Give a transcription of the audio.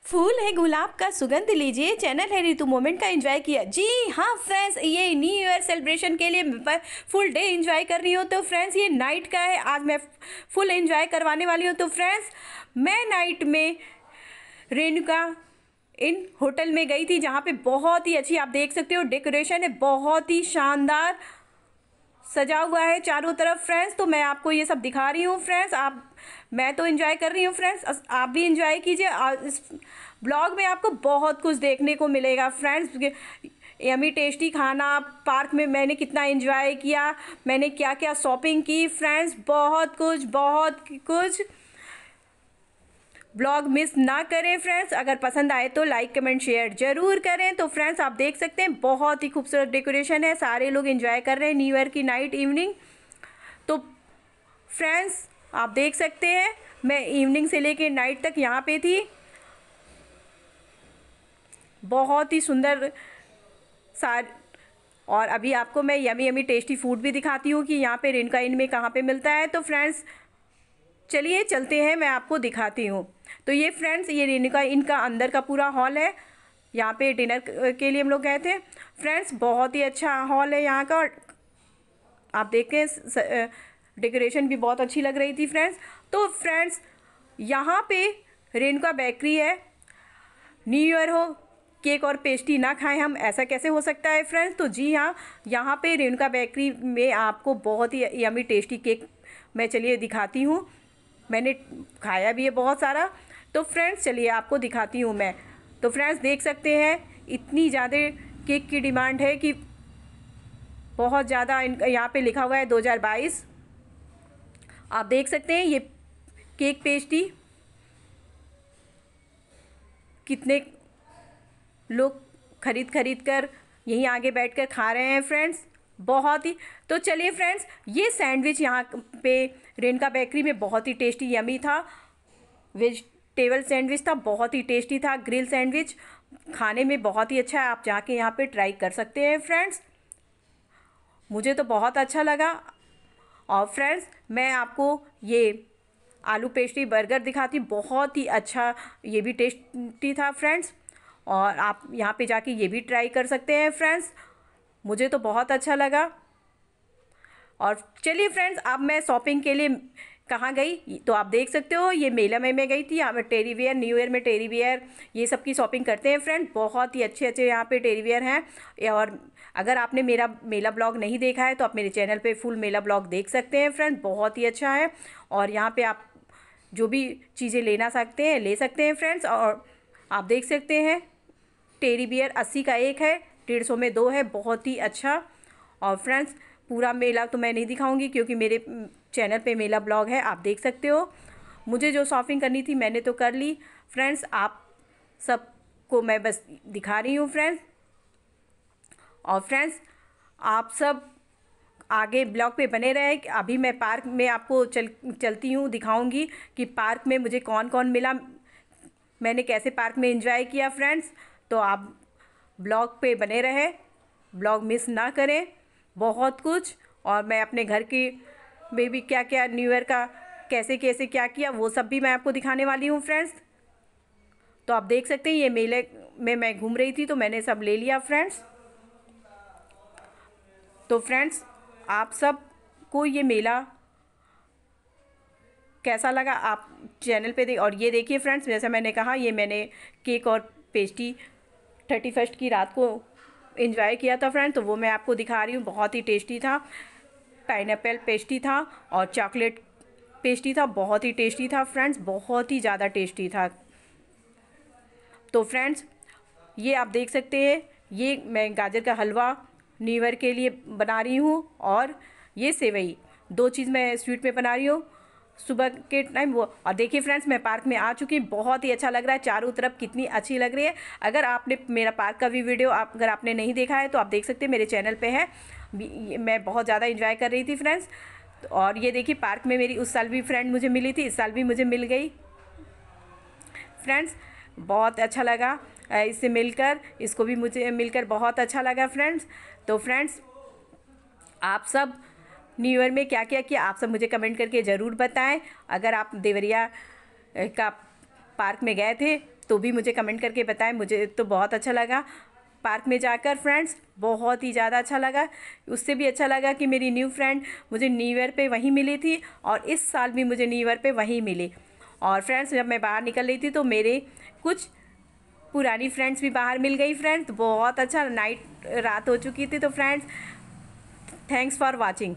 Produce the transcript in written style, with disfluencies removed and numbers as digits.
फूल है गुलाब का सुगंध लीजिए, चैनल है ऋतु मोमेंट का एंजॉय किया। जी हाँ फ्रेंड्स, ये न्यू ईयर सेलिब्रेशन के लिए मैं फुल डे एंजॉय कर रही हूँ। तो फ्रेंड्स ये नाइट का है, आज मैं फुल एंजॉय करवाने वाली हूँ। तो फ्रेंड्स मैं नाइट में रेणुका इन होटल में गई थी, जहाँ पे बहुत ही अच्छी आप देख सकते हो डेकोरेशन है, बहुत ही शानदार सजा हुआ है चारों तरफ फ्रेंड्स। तो मैं आपको ये सब दिखा रही हूँ फ्रेंड्स। मैं तो एंजॉय कर रही हूँ फ्रेंड्स, आप भी एंजॉय कीजिए। इस ब्लॉग में आपको बहुत कुछ देखने को मिलेगा फ्रेंड्स। यमी टेस्टी खाना, पार्क में मैंने कितना एंजॉय किया, मैंने क्या क्या शॉपिंग की फ्रेंड्स, बहुत कुछ। ब्लॉग मिस ना करें फ्रेंड्स। अगर पसंद आए तो लाइक कमेंट शेयर जरूर करें। तो फ्रेंड्स आप देख सकते हैं बहुत ही खूबसूरत डेकोरेशन है, सारे लोग एंजॉय कर रहे हैं न्यू ईयर की नाइट इवनिंग। तो फ्रेंड्स आप देख सकते हैं मैं इवनिंग से लेके नाइट तक यहाँ पे थी। बहुत ही सुंदर सार और अभी आपको मैं यमी यमी टेस्टी फूड भी दिखाती हूँ कि यहाँ पे रेणुका इन में कहाँ पे मिलता है। तो फ्रेंड्स चलिए चलते हैं, मैं आपको दिखाती हूँ। तो ये फ्रेंड्स ये रेणुका इन का अंदर का पूरा हॉल है, यहाँ पे डिनर के लिए हम लोग गए थे फ्रेंड्स। बहुत ही अच्छा हॉल है यहाँ का, आप देखें डेकोरेशन भी बहुत अच्छी लग रही थी फ्रेंड्स। तो फ्रेंड्स यहाँ पे रेणुका बेकरी है, न्यू ईयर हो केक और पेस्ट्री ना खाएं हम, ऐसा कैसे हो सकता है फ्रेंड्स। तो जी हाँ, यहाँ पे रेणुका बेकरी में आपको बहुत ही यमी टेस्टी केक मैं चलिए दिखाती हूँ, मैंने खाया भी है बहुत सारा। तो फ्रेंड्स चलिए आपको दिखाती हूँ मैं। तो फ्रेंड्स देख सकते हैं इतनी ज़्यादा केक की डिमांड है कि बहुत ज़्यादा। यहाँ पे लिखा हुआ है 2022, आप देख सकते हैं ये केक पेस्ट्री कितने लोग खरीद कर यहीं आगे बैठकर खा रहे हैं फ्रेंड्स, बहुत ही। तो चलिए फ्रेंड्स ये सैंडविच यहाँ पे रेणुका बेकरी में बहुत ही टेस्टी यमी था, वेजिटेबल सैंडविच था, बहुत ही टेस्टी था। ग्रिल सैंडविच खाने में बहुत ही अच्छा है, आप जाके यहाँ पे ट्राई कर सकते हैं फ्रेंड्स, मुझे तो बहुत अच्छा लगा। और फ्रेंड्स मैं आपको ये आलू पेस्ट्री बर्गर दिखाती हूँ, बहुत ही अच्छा, ये भी टेस्टी था फ्रेंड्स। और आप यहाँ पे जाके ये भी ट्राई कर सकते हैं फ्रेंड्स, मुझे तो बहुत अच्छा लगा। और चलिए फ्रेंड्स अब मैं शॉपिंग के लिए कहाँ गई, तो आप देख सकते हो ये मेला में मैं गई थी। यहाँ पर टेडी वेयर, न्यू ईयर में टेडी वेयर ये सब की शॉपिंग करते हैं फ्रेंड, बहुत ही अच्छे अच्छे यहाँ पे टेडी वेयर हैं। और अगर आपने मेरा मेला ब्लॉग नहीं देखा है तो आप मेरे चैनल पे फुल मेला ब्लॉग देख सकते हैं फ्रेंड, बहुत ही अच्छा है। और यहाँ पे आप जो भी चीज़ें लेना सकते हैं ले सकते हैं फ्रेंड्स। और आप देख सकते हैं टेडी बियर 80 का एक है, 150 में 2 है, बहुत ही अच्छा। और फ्रेंड्स पूरा मेला तो मैं नहीं दिखाऊंगी क्योंकि मेरे चैनल पे मेला ब्लॉग है, आप देख सकते हो। मुझे जो शॉपिंग करनी थी मैंने तो कर ली फ्रेंड्स, आप सबको मैं बस दिखा रही हूँ फ्रेंड्स। और फ्रेंड्स आप सब आगे ब्लॉग पे बने रहे, अभी मैं पार्क में आपको चलती हूँ, दिखाऊंगी कि पार्क में मुझे कौन कौन मिला, मैंने कैसे पार्क में एंजॉय किया फ्रेंड्स। तो आप ब्लॉग पे बने रहे, ब्लॉग मिस ना करें, बहुत कुछ। और मैं अपने घर की में भी क्या क्या न्यू ईयर का कैसे कैसे क्या किया वो सब भी मैं आपको दिखाने वाली हूँ फ्रेंड्स। तो आप देख सकते हैं ये मेले में मैं घूम रही थी तो मैंने सब ले लिया फ्रेंड्स। तो फ्रेंड्स आप सब को ये मेला कैसा लगा आप चैनल पे देख। और ये देखिए फ्रेंड्स जैसा मैंने कहा ये मैंने केक और पेस्ट्री 31 की रात को एंजॉय किया था फ्रेंड, तो वो मैं आपको दिखा रही हूँ, बहुत ही टेस्टी था। पाइनएप्पल पेस्ट्री था और चॉकलेट पेस्ट्री था, बहुत ही टेस्टी था फ्रेंड्स, बहुत ही ज़्यादा टेस्टी था। तो फ्रेंड्स ये आप देख सकते हैं ये मैं गाजर का हलवा न्यू ईयर के लिए बना रही हूँ, और ये सेवई, दो चीज़ मैं स्वीट में बना रही हूँ सुबह के टाइम वो। और देखिए फ्रेंड्स मैं पार्क में आ चुकी हूँ, बहुत ही अच्छा लग रहा है, चारों तरफ कितनी अच्छी लग रही है। अगर आपने मेरा पार्क का भी वीडियो अगर आपने नहीं देखा है तो आप देख सकते हैं, मेरे चैनल पे है। मैं बहुत ज़्यादा इंजॉय कर रही थी फ्रेंड्स। और ये देखिए पार्क में मेरी उस साल भी फ्रेंड मुझे मिली थी, इस साल भी मुझे मिल गई फ्रेंड्स, बहुत अच्छा लगा इससे मिलकर, इसको भी मुझे मिलकर बहुत अच्छा लगा फ्रेंड्स। तो फ्रेंड्स आप सब न्यू ईयर में क्या क्या किया आप सब मुझे कमेंट करके ज़रूर बताएं। अगर आप देवरिया का पार्क में गए थे तो भी मुझे कमेंट करके बताएं। मुझे तो बहुत अच्छा लगा पार्क में जाकर फ्रेंड्स, बहुत ही ज़्यादा अच्छा लगा। उससे भी अच्छा लगा कि मेरी न्यू फ्रेंड मुझे न्यू ईयर पे वहीं मिली थी और इस साल भी मुझे न्यू ईयर पे वहीं मिली। और फ्रेंड्स जब मैं बाहर निकल रही थी तो मेरे कुछ पुरानी फ्रेंड्स भी बाहर मिल गई फ्रेंड्स। बहुत अच्छा, रात हो चुकी थी। तो फ्रेंड्स, थैंक्स फॉर वॉचिंग।